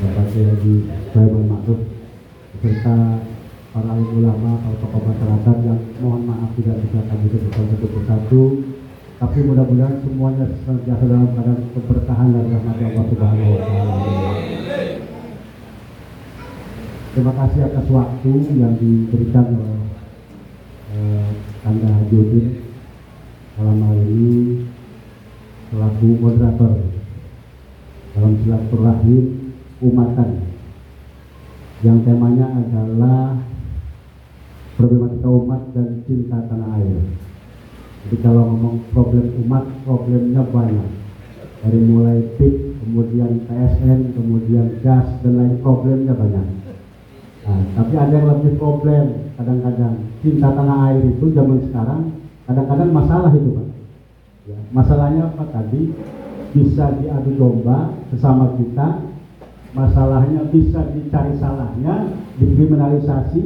Bapak Kiai Haji Sulaiman Ma'ruf beserta para alim ulama atau tokoh masyarakat yang mohon maaf tidak bisa kami sebutkan satu persatu, tapi mudah-mudahan semuanya senantiasa dalam keadaan keberkahan dan rahmat Allah Subhanahu wa Ta'ala. Terima kasih atas waktu yang diberikan oleh Anda Hajiudin dalam hal ini selaku moderator dalam silaturahim umatan yang temanya adalah problematika umat dan cinta tanah air. Jadi kalau ngomong problem umat, problemnya banyak, dari mulai PIK, kemudian PSN, kemudian gas, dan lain problemnya banyak. Nah, tapi ada yang lebih problem, kadang-kadang cinta tanah air itu zaman sekarang kadang-kadang masalah itu Pak ya, masalahnya apa tadi, bisa diadu domba sesama kita, masalahnya bisa dicari salahnya, dikriminalisasi,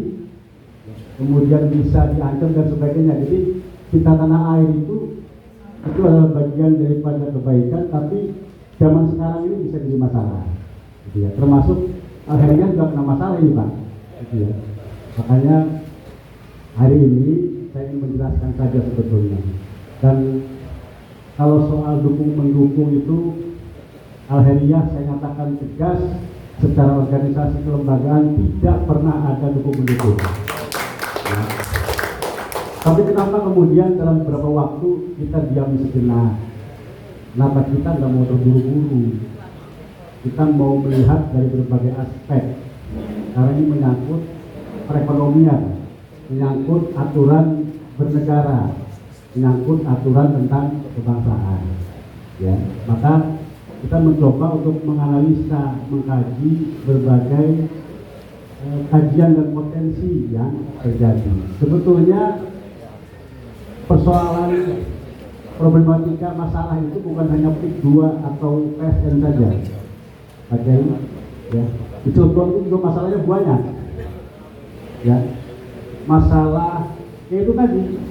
kemudian bisa diancam dan sebagainya. Jadi cinta tanah air itu adalah bagian daripada kebaikan, tapi zaman sekarang ini bisa jadi masalah gitu ya. Termasuk akhirnya juga kena masalah ini Pak gitu ya. Makanya hari ini saya ingin menjelaskan saja sebetulnya. Dan kalau soal dukung-mendukung itu Al-Khairiyah saya nyatakan tegas secara organisasi kelembagaan tidak pernah ada dukung-mendukung ya. Tapi kenapa kemudian dalam beberapa waktu kita diam sejenak? Kenapa kita nggak mau terburu-buru? Kita mau melihat dari berbagai aspek, karena ini menyangkut perekonomian, menyangkut aturan bernegara, menyangkut aturan tentang kebangsaan ya. Maka kita mencoba untuk menganalisa, mengkaji berbagai kajian dan potensi yang terjadi. Sebetulnya persoalan problematika masalah itu bukan hanya PIK 2 atau PSN saja. Oke, ya. Di Cilegon itu juga masalahnya banyak. Ya. Masalah itu tadi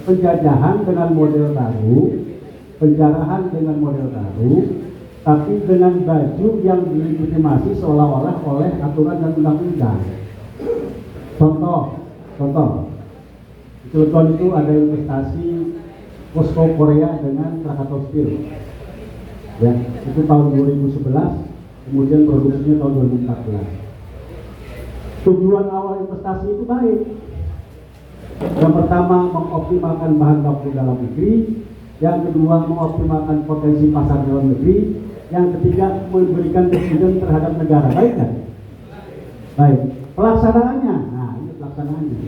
penjajahan dengan model baru, penjarahan dengan model baru, tapi dengan baju yang dilegitimasi seolah-olah oleh aturan dan undang-undang. Contoh, di Cilegon itu ada investasi Posko Korea dengan Krakatau Steel. Ya, itu tahun 2011, kemudian produksinya tahun 2014. Tujuan awal investasi itu baik. Yang pertama mengoptimalkan bahan baku dalam negeri, yang kedua mengoptimalkan potensi pasar dalam negeri, yang ketiga memberikan dividen terhadap negara. Baik kan? Baik. Pelaksanaannya, nah ini pelaksanaannya.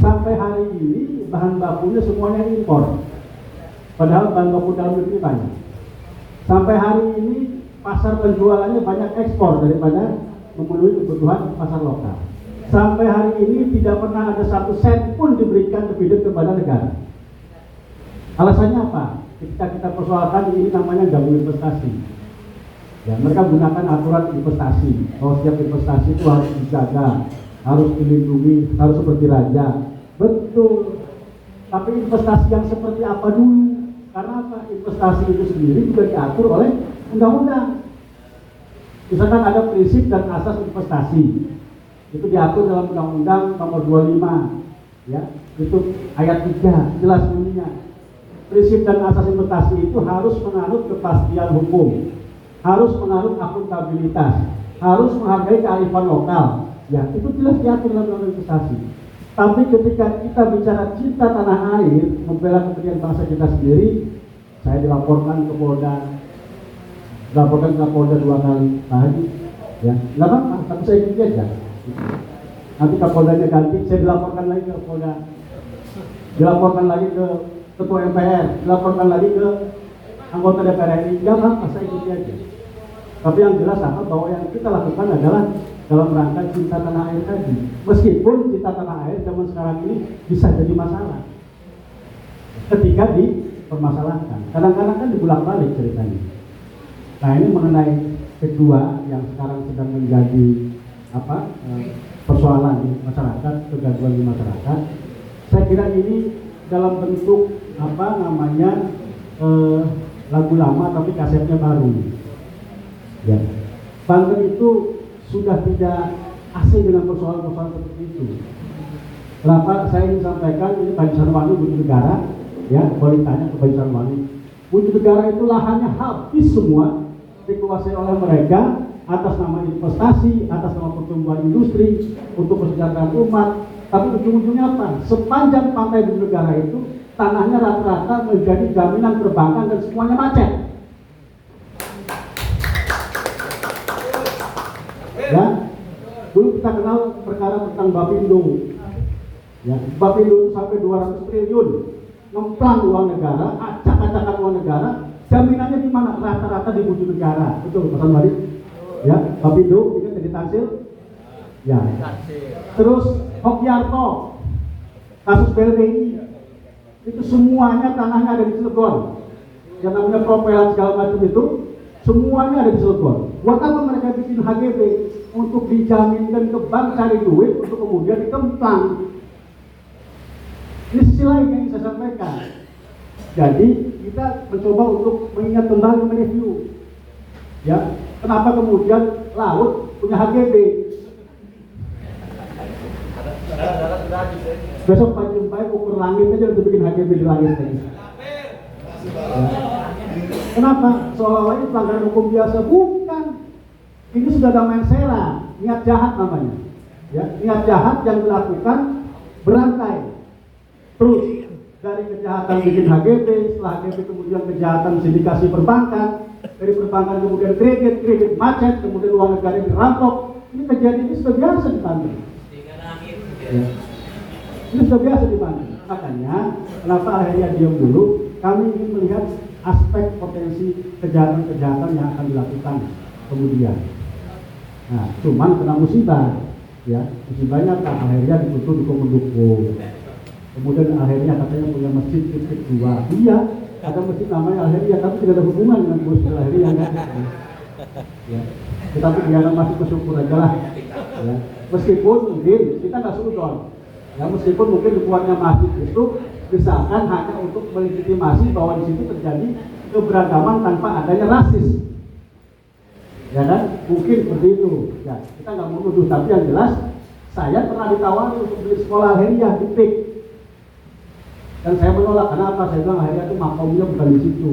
Sampai hari ini bahan bakunya semuanya impor, padahal bahan baku dalam negeri banyak. Sampai hari ini pasar penjualannya banyak ekspor daripada memenuhi kebutuhan pasar lokal. Sampai hari ini tidak pernah ada 1 sen pun diberikan dividen kepada negara. Alasannya apa? Ketika kita persoalkan ini namanya ganggu investasi. Ya, mereka gunakan aturan investasi. Kalau setiap investasi itu harus dijaga, harus dilindungi, harus seperti raja. Betul. Tapi investasi yang seperti apa dulu? Karena apa? Investasi itu sendiri juga diatur oleh undang-undang. Misalkan ada prinsip dan asas investasi. Itu diatur dalam Undang-Undang Nomor 25, ya, itu ayat 3 jelas bunyinya. Prinsip dan asas investasi itu harus menganut kepastian hukum, harus menganut akuntabilitas, harus menghargai kearifan lokal. Ya, itu jelas diatur dalam Undang-Undang investasi. Tapi ketika kita bicara cinta tanah air, membela kepentingan bangsa kita sendiri, saya dilaporkan ke Polda, 2 kali tadi, ya, nggak apa-apa, tapi saya ikuti aja. Nanti Kapoldanya ganti, saya dilaporkan lagi ke Polda, dilaporkan lagi ke Ketua MPR, dilaporkan lagi ke anggota DPR RI. Nggak apa-apa, saya ikuti aja. Tapi yang jelas apa, bahwa yang kita lakukan adalah dalam rangka cinta tanah air tadi. Meskipun cinta tanah air zaman sekarang ini bisa jadi masalah ketika dipermasalahkan. Kadang-kadang kan dibolak-balik ceritanya. Nah, ini mengenai kedua yang sekarang sedang menjadi persoalan di masyarakat, kegaduhan di masyarakat. Saya kira ini dalam bentuk lagu lama tapi kasetnya baru. Ya. Banten itu sudah tidak asing dengan persoalan-persoalan seperti itu. Kenapa saya ingin sampaikan ini Banjar Wangi Budi Negara, ya, boleh tanya ke Banjar Wangi. Budi Negara itu lahannya habis semua, dikuasai oleh mereka atas nama investasi, atas nama pertumbuhan industri, untuk kesejahteraan umat. Tapi ujung-ujungnya apa? Sepanjang pantai Budi Negara itu tanahnya rata-rata menjadi jaminan perbankan dan semuanya macet. Ya, dulu kita kenal perkara tentang Bapindo. Ya, Bapindo itu sampai 200 triliun ngemplang uang negara, acak-acakan uang negara. Jaminannya di mana? Rata-rata di Budi Negara. Betul, Pak Sanwari? Ya, Bapindo ingat jadi Tansil? Ya. Terus Hokiarto, kasus BLTI, itu semuanya tanahnya ada di Cilegon. Yang namanya propelan segala macam itu, semuanya ada di Cilegon. Buat apa mereka bikin HGB? Untuk dijaminkan ke bank cari duit, untuk kemudian dikemplang. Ini sisi lain yang saya sampaikan. Jadi kita mencoba untuk mengingat kembali, mereview. Ya, kenapa kemudian laut punya HGB? Besok Pak Jumpai ukur langit aja untuk bikin HGB di langit lagi. Ya. Kenapa? Seolah-olah ini pelanggaran hukum biasa. Bukan. Ini sudah damai sera, niat jahat namanya. Ya, niat jahat yang dilakukan berantai. Terus dari kejahatan bikin HGB, setelah HGB kemudian kejahatan sindikasi perbankan, dari perbankan kemudian kredit macet, kemudian uang negara dirampok. Ini kejadian ini sudah biasa di Banten. Ya. Ini sudah biasa di Banten. Makanya kenapa akhirnya diam dulu? Kami ingin melihat aspek potensi kejahatan-kejahatan yang akan dilakukan kemudian. Nah, cuman kena musibah, ya musibahnya kan akhirnya ditutup mendukung. Kemudian akhirnya katanya punya masjid titik 2. Iya, ada masjid namanya Al-Heriyah, tapi tidak ada hubungan dengan masjid Al-Heriyah, kan? Ya. Tetapi dia masih bersyukur aja lah. Ya. Meskipun mungkin kita nggak sudon, ya meskipun mungkin kuatnya masjid itu misalkan hanya untuk melegitimasi bahwa di situ terjadi keberagaman tanpa adanya rasis. Ya kan? Mungkin seperti itu. Ya, kita nggak mau nuduh, tapi yang jelas saya pernah ditawari untuk beli sekolah Al-Heriyah di PIK. Dan saya menolak. Kenapa? Saya bilang Al-Heriyah itu makomnya bukan di situ.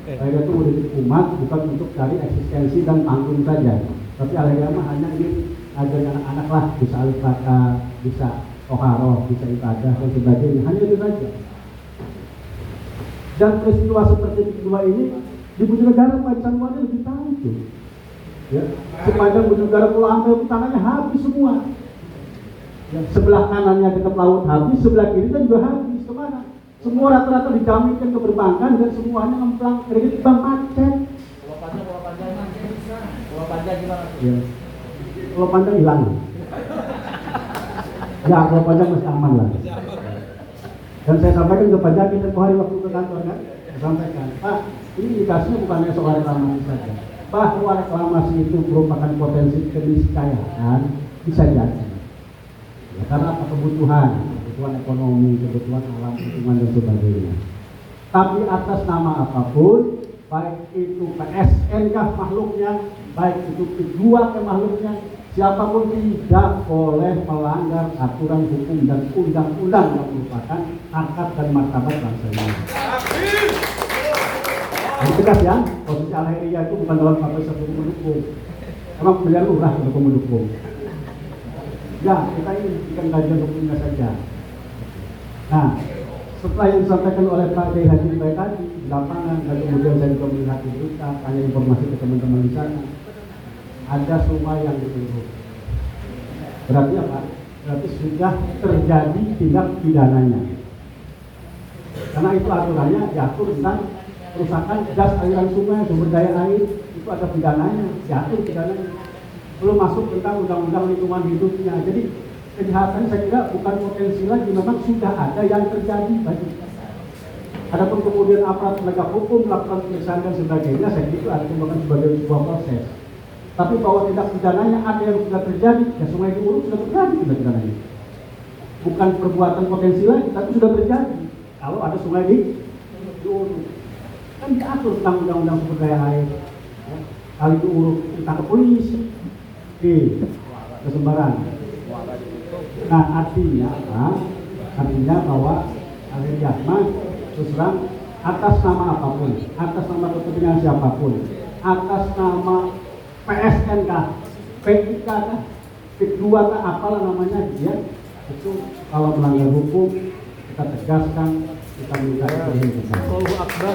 Al-Heriyah itu udah umat, bukan untuk cari eksistensi dan panggung saja. Tapi Al-Heriyah mah hanya ingin agar anak-anak lah bisa alif kata, bisa toharoh, bisa ibadah dan sebagainya. Hanya itu saja. Dan peristiwa seperti kedua ini di Budi Negara Pak Sanwari lebih tahu itu. Ya, sepanjang Budi Negara Pulau Ampel itu tanahnya habis semua. Ya, sebelah kanannya dekat laut habis, sebelah kiri kan juga habis. Kemana? Semua rata-rata dijaminkan ke perbankan dan semuanya ngemplang kredit bank macet. Pulau Panjang gimana? Ya. Pulau Panjang hilang. Ya, Pulau Panjang masih aman lah. Dan saya sampaikan ke Pak Jaki tempoh hari waktu ke kantor kan, saya sampaikan, Pak, ini indikasinya bukan hanya soal reklamasi saja, bahwa reklamasi itu merupakan potensi keniscayaan bisa jadi. Ya, karena apa? Kebutuhan ekonomi, kebutuhan alam, lingkungan dan sebagainya. Tapi atas nama apapun, baik itu PSN kah makhluknya, baik itu kedua ke makhluknya, siapapun tidak boleh melanggar aturan hukum dan undang-undang yang merupakan harkat dan martabat bangsa ini. Ini tegas ya, posisi Al-Heriyah itu bukan dalam kapasitas hukum mendukung. Emang pilihan lurah untuk mendukung. Ya, kita ini bukan kajian hukumnya saja. Nah, setelah yang disampaikan oleh Pak Kiai Haji Baik tadi di lapangan, dan kemudian saya juga melihat di berita, tanya informasi ke teman-teman di sana, ada sungai yang ditutup. Berarti apa? Berarti sudah terjadi tindak pidananya. Karena itu aturannya diatur tentang kerusakan gas aliran sungai, sumber daya air, itu ada pidananya, diatur pidananya. Belum masuk tentang undang-undang lingkungan hidupnya. Jadi kejahatan saya kira bukan potensi lagi, memang sudah ada yang terjadi banyak. Adapun kemudian aparat penegak hukum melakukan pemeriksaan dan sebagainya, saya kira itu ada kembangkan sebagai sebuah proses. Tapi bahwa tindak pidananya ada yang sudah terjadi, ya sungai diurus sudah terjadi tindak pidananya. Bukan perbuatan potensi lagi, tapi sudah terjadi. Kalau ada sungai diurus, kan diatur tentang undang-undang sumber daya air. Ya. kali itu urut kita ke polisi, kesembaran. Nah artinya apa? Artinya bahwa akhirnya terus terang atas nama apapun, atas nama kepentingan siapapun, atas nama PSN kah, PIK kah, P2 kah, apalah namanya dia, itu kalau melanggar hukum kita tegaskan, kita minta diberhentikan. Allahu Akbar.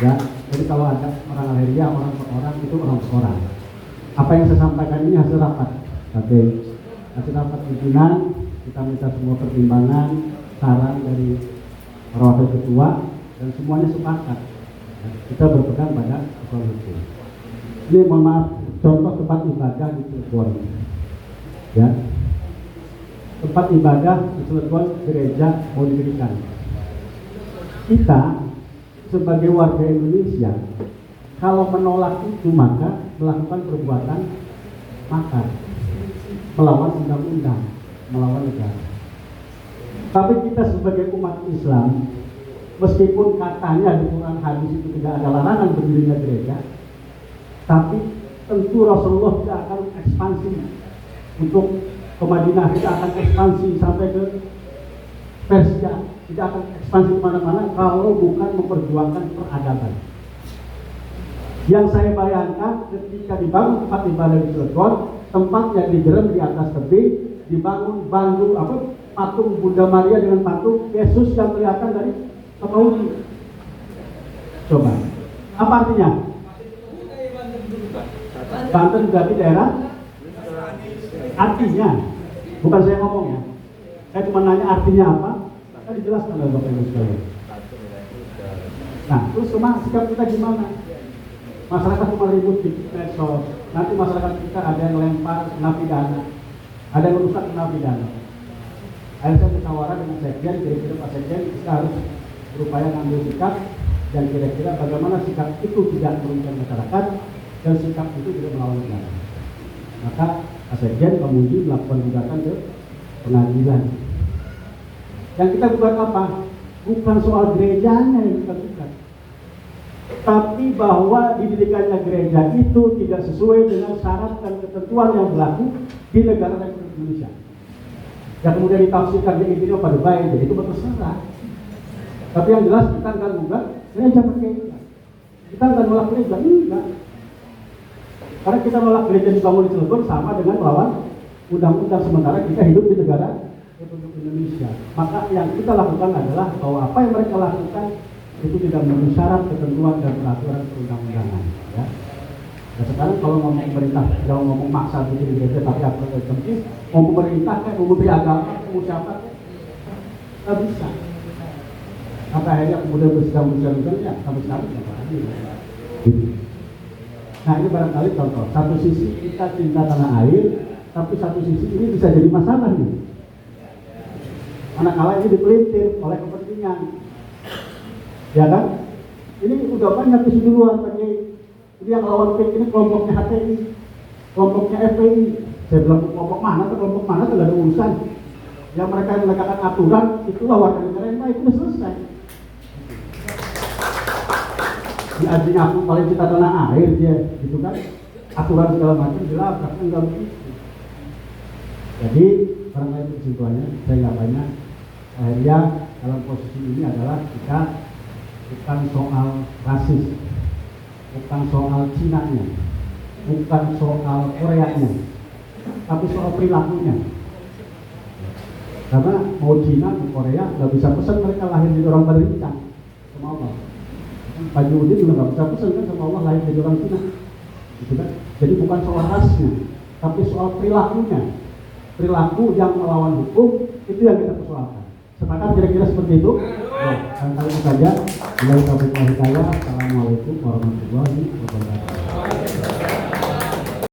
Ya, jadi kalau ada orang akhirnya orang per orang itu orang per orang. Apa yang saya sampaikan ini hasil rapat, oke. Hasil rapat pimpinan, kita minta semua pertimbangan, saran dari para wakil ketua dan semuanya sepakat. Ya, kita berpegang pada aturan hukum. Ini mohon maaf, contoh tempat ibadah di Cilegon. Ya, tempat ibadah di Cilegon gereja mau didirikan. Kita sebagai warga Indonesia, kalau menolak itu maka melakukan perbuatan makar, melawan undang-undang, melawan negara. Tapi kita sebagai umat Islam, meskipun katanya di Quran hadis itu tidak ada larangan berdirinya gereja, tapi tentu Rasulullah tidak akan ekspansi untuk ke Madinah, tidak akan ekspansi sampai ke Persia, tidak akan ekspansi kemana-mana kalau bukan memperjuangkan peradaban. Yang saya bayangkan ketika dibangun tempat ibadah di Cilegon, tempat yang digerem di atas tebing, dibangun patung Bunda Maria dengan patung Yesus yang kelihatan dari Sukabumi. Coba, apa artinya? Banten berarti daerah. Artinya, bukan saya ngomong ya. Saya cuma nanya artinya apa. Kan dijelaskan oleh Bapak Ibu sekalian. Nah, terus sikap kita gimana? Masyarakat cuma ribut di medsos. Nanti masyarakat kita ada yang lempar kena pidana, ada yang rusak kena pidana. Akhirnya saya musyawarah dengan sekjen, kira-kira Pak Sekjen kita harus berupaya mengambil sikap dan kira-kira bagaimana sikap itu tidak merugikan masyarakat dan sikap itu tidak melawan negara. Maka Pak Sekjen kemudian melakukan gugatan ke pengadilan. Yang kita gugat apa? Bukan soal gerejanya yang kita gugat, tapi bahwa didirikannya gereja itu tidak sesuai dengan syarat dan ketentuan yang berlaku di negara Republik Indonesia. Yang kemudian ditafsirkan di intinya pada baik, jadi itu terserah. Tapi yang jelas kita akan gugat gereja pakai ini. Kita akan menolak gereja, enggak. Karena kita menolak gereja dibangun di Cilegon sama dengan melawan undang-undang, sementara kita hidup di negara Republik Indonesia. Maka yang kita lakukan adalah bahwa apa yang mereka lakukan itu tidak memenuhi syarat, ketentuan dan peraturan perundang-undangan. Ya. Nah sekarang kalau ngomong pemerintah, jangan ngomong maksa bikin gereja, tapi apa yang penting mau pemerintah kan, mau menteri agama, mau siapa, nggak bisa. Sampai akhirnya kemudian bersidang ya sampai sekarang tidak lagi. Nah ini barangkali contoh. Satu sisi kita cinta tanah air, tapi satu sisi ini bisa jadi masalah nih. Manakala ini dipelintir oleh kepentingan. Ya kan? Ini udah banyak isu di luar pakai ini yang lawan PIK ini kelompoknya HTI, kelompoknya FPI. Saya bilang kelompok mana tuh tidak ada urusan. Yang mereka menegakkan aturan itulah warga negara yang baik, sudah selesai. Ini artinya aku paling cinta tanah air dia, gitu kan? Aturan segala macam dilabrak, enggak begitu. Jadi barangkali kesimpulannya saya nggak banyak. Akhirnya dalam posisi ini adalah kita bukan soal rasis, bukan soal Cina-nya, bukan soal Korea-nya, tapi soal perilakunya. Karena mau Cina mau Korea nggak bisa pesan mereka lahir dari orang berincang sama Allah. Pak Yudi juga nggak bisa pesan kan sama Allah lahir dari orang Cina, gitu kan? Jadi bukan soal rasnya, tapi soal perilakunya. Perilaku yang melawan hukum itu yang kita persoalkan. Sepakat kira-kira seperti itu? Kali itu saja. Assalamualaikum warahmatullahi wabarakatuh.